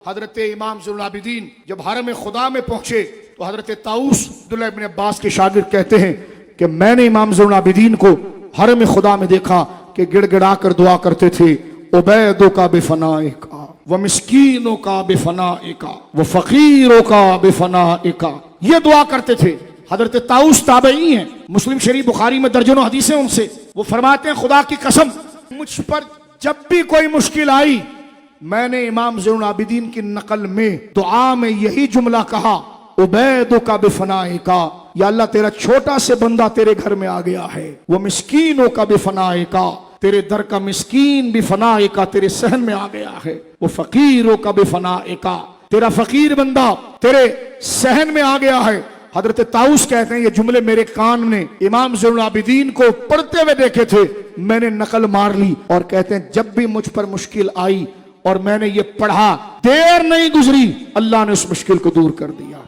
حضرت امام زین العابدین جب حرم خدا میں پہنچے تو حضرت طاؤس عبداللہ ابن عباس کے شاگرد کہتے ہیں کہ میں نے امام زین العابدین کو حرم خدا میں دیکھا کہ گڑ گڑا کر دعا کرتے تھے عبیدوں کا بفنائے کا و مسکینوں کا بفنائے کا و فقیروں کا بفنائے کا، یہ دعا کرتے تھے۔ حضرت طاؤس تابعی ہیں، مسلم شریف بخاری میں درجنوں حدیثیں ان سے، وہ فرماتے ہیں خدا کی قسم مجھ پر جب بھی کوئی مشکل آئی میں نے امام زین العابدین کی نقل میں دعا میں یہی جملہ کہا عبیدوں کا بفنائے کا، یا اللہ تیرا چھوٹا سے بندہ تیرے گھر میں آ گیا ہے، وہ مسکینوں کا بفنائے کا، تیرے در کا مسکین بفنائے کا تیرے صحن میں آ گیا ہے، وہ فقیروں کا بفنائے کا، تیرا فقیر بندہ تیرے صحن میں آ گیا ہے۔ حضرت طاؤس کہتے ہیں یہ جملے میرے کان نے امام زین العابدین کو پڑھتے ہوئے دیکھے تھے، میں نے نقل مار لی، اور کہتے ہیں جب بھی مجھ پر مشکل آئی اور میں نے یہ پڑھا دیر نہیں گزری اللہ نے اس مشکل کو دور کر دیا۔